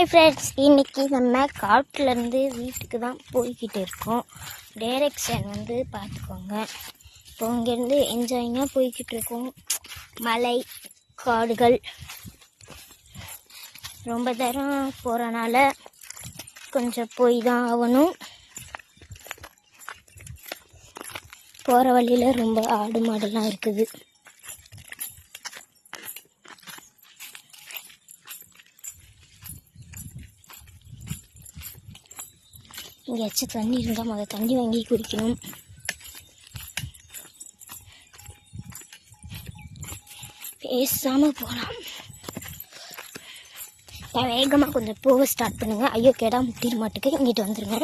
Hi friends, இன்றைக்கி நம்ம காட்டிலேருந்து வீட்டுக்கு தான் போய்கிட்டு இருக்கோம். டைரெக்ஷன் வந்து பார்த்துக்கோங்க. இப்போ இங்கேருந்து என்ஜாயிங்காக போய்கிட்டு இருக்கோம். மலை, காடுகள், ரொம்ப தூரம் போகிறனால கொஞ்சம் போய் தான் ஆகணும். போகிற வழியில் ரொம்ப ஆடு மாடுலாம் இருக்குது. எங்கேயாச்சும் தண்ணி இருந்தால் முதல்ல தண்ணி வாங்கி குடிக்கணும். பேசாமல் போகலாம். இப்போ வேகமாக கொஞ்சம் போக ஸ்டார்ட் பண்ணுங்க. ஐயோ கேடா முட்டிட மாட்டுக்கு, இங்கிட்டு வந்துடுங்க.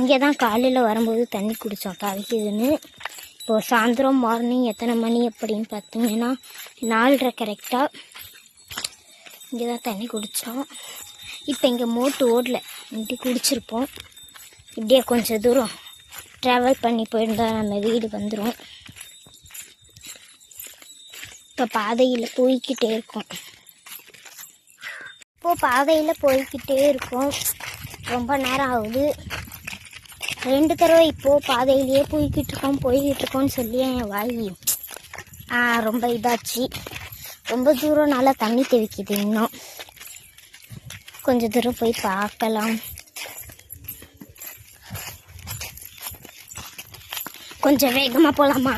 இங்கே தான் காலையில் வரும்போது தண்ணி குடித்தோம் தவிக்குதுன்னு. இப்போது சாயந்தரம் மார்னிங் எத்தனை மணி அப்படின்னு பார்த்தீங்கன்னா 4:30 கரெக்டாக இங்கே தான் தண்ணி குடித்தோம். இப்போ இங்கே மோட்டு ஓடல, இப்படி குடிச்சிருப்போம். இப்படியே கொஞ்சம் தூரம் ட்ராவல் பண்ணி போயிருந்தால் நம்ம வீடு வந்துடும். இப்போ பாதையில் போய்கிட்டே இருக்கோம். ரொம்ப நேரம் ஆகுது. 2 தடவை இப்போது பாதையிலேயே போய்கிட்டு இருக்கோம்னு சொல்லி என் வாய் ரொம்ப இதாச்சு. ரொம்ப தூரம் நல்லா தண்ணி தெவிக்குது. இன்னும் கொஞ்சம் தூரம் போய் பார்க்கலாம். கொஞ்சம் வேகமாக போகலாமா?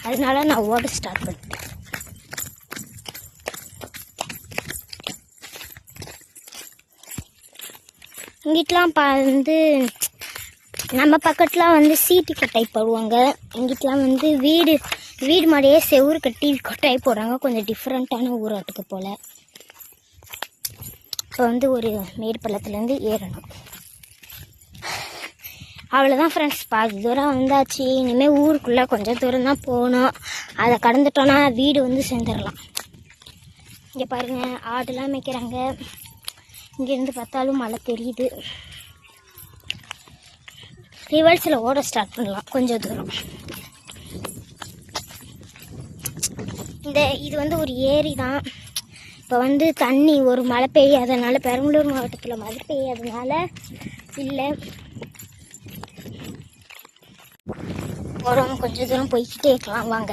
அதனால நான் ஓட ஸ்டார்ட் பண்ணிட்டேன். இங்கிட்டலாம் வந்து நம்ம பக்கத்தில் வந்து சீட்டு கொட்டாய் போடுவாங்க. எங்கிட்டலாம் வந்து வீடு மாடியே செவுறு கட்டி கொட்டாய் போடுறாங்க. கொஞ்சம் டிஃப்ரெண்ட்டான ஊராட்டுக்கு போல். இப்போ வந்து ஒரு மேடு பள்ளத்துலேருந்து ஏறணும். அவ்வளோதான் ஃப்ரெண்ட்ஸ், பாதி தூரம் வந்தாச்சு. இனிமேல் ஊருக்குள்ளே கொஞ்சம் தூரம் தான் போகணும். அதை கடந்துட்டோன்னா வீடு வந்து சேர்ந்துடலாம். இங்கே பாருங்கள், ஆடுலாம் மேய்க்கிறாங்க. இங்கேருந்து பார்த்தாலும் மழை தெரியுது. ரிவர்ஸில் ஓட ஸ்டார்ட் பண்ணலாம் கொஞ்சம் தூரம். இது வந்து ஒரு ஏரி தான். இப்போ வந்து தண்ணி ஒரு மழை பெய்யாதனால, பெரம்பலூர் மாவட்டத்தில் மழை பெய்யாதனால இல்லை. போகிறோம், கொஞ்சம் தூரம் போய்கிட்டே இருக்கலாம் வாங்க.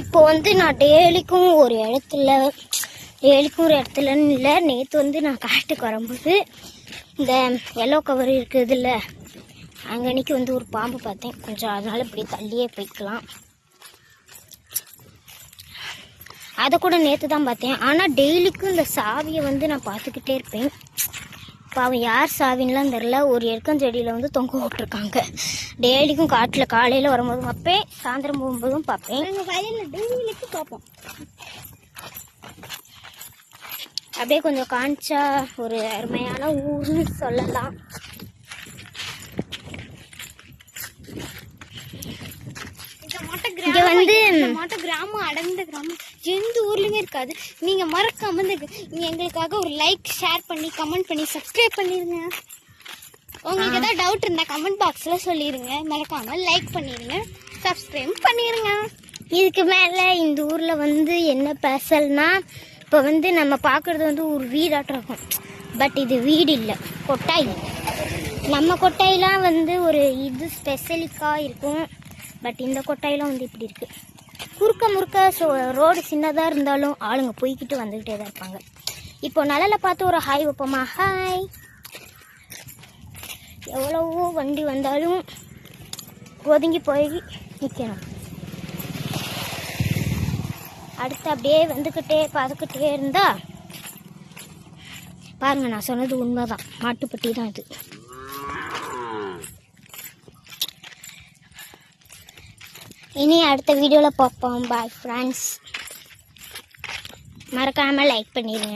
இப்போ வந்து நான் டெய்லிக்கும் ஒரு இடத்துலன்னு இல்லை. நேற்று வந்து நான் காட்டுக்கு வரும்போது இந்த எல்லோ கவர் இருக்குது இல்லை, அங்கன்னைக்கு வந்து ஒரு பாம்பு பார்த்தேன். கொஞ்சம் அதனால் இப்படி தள்ளியே போய்க்கலாம். அதை கூட நேற்று தான் பார்த்தேன். ஆனால் டெய்லிக்கும் இந்த சாவியை வந்து நான் பார்த்துக்கிட்டே இருப்பேன். இப்போ அவன் யார் சாவின்லாம் தெரில. ஒரு எருக்கஞ்செடியில் வந்து தொங்க விட்டுருக்காங்க. டெய்லிக்கும் காட்டில் காலையில் வரும்போதும் பார்ப்பேன், சாயந்தரம் போகும்போதும் பார்ப்பேன். எங்கள் வயலில் டெய்லிக்கும் பார்ப்போம். அப்படியே கொஞ்சம் காஞ்சா ஒரு அருமையான ஊர்னு சொல்லலாம். இங்கே வந்து கிராமம், அடர்ந்த கிராமம், எந்த ஊர்லேயுமே இருக்காது. நீங்கள் மறக்காம எங்களுக்காக ஒரு லைக், ஷேர் பண்ணி, கமெண்ட் பண்ணி, சப்ஸ்கிரைப் பண்ணிடுங்க. உங்களுக்கு ஏதாவது டவுட் இருந்தால் கமெண்ட் பாக்ஸில் சொல்லிடுங்க. மறக்காமல் லைக் பண்ணிடுங்க, சப்ஸ்கிரைப் பண்ணிடுங்க. இதுக்கு மேலே இந்த ஊரில் வந்து என்ன ஸ்பெஷல்னா, இப்போ வந்து நம்ம பார்க்குறது வந்து ஒரு வீடாட்டம் இருக்கும். பட் இது வீடு இல்லை, கொட்டாய். நம்ம கொட்டாயெலாம் வந்து ஒரு இது ஸ்பெஷலிக்காக இருக்கும். பட் இந்த கொட்டாயெலாம் வந்து இப்படி இருக்குது. குறுக்க முறுக்க ரோடு சின்னதாக இருந்தாலும் ஆளுங்க போய்கிட்டு வந்துக்கிட்டே தான் இருப்பாங்க. இப்போ நிழலில் பார்த்து ஒரு ஹாய் வைப்போமா? ஹாய். எவ்வளவோ வண்டி வந்தாலும் ஒதுங்கி போய் நிற்கணும். அடுத்து அப்படியே வந்துக்கிட்டே பார்த்துக்கிட்டே இருந்தா பாருங்க, நான் சொன்னது உண்மைதான். மாட்டுப்பட்டி தான் இது. இனி அடுத்த வீடியோவில் பார்ப்போம். பாய் ஃப்ரெண்ட்ஸ், மறக்காமல் லைக் பண்ணிடுங்க.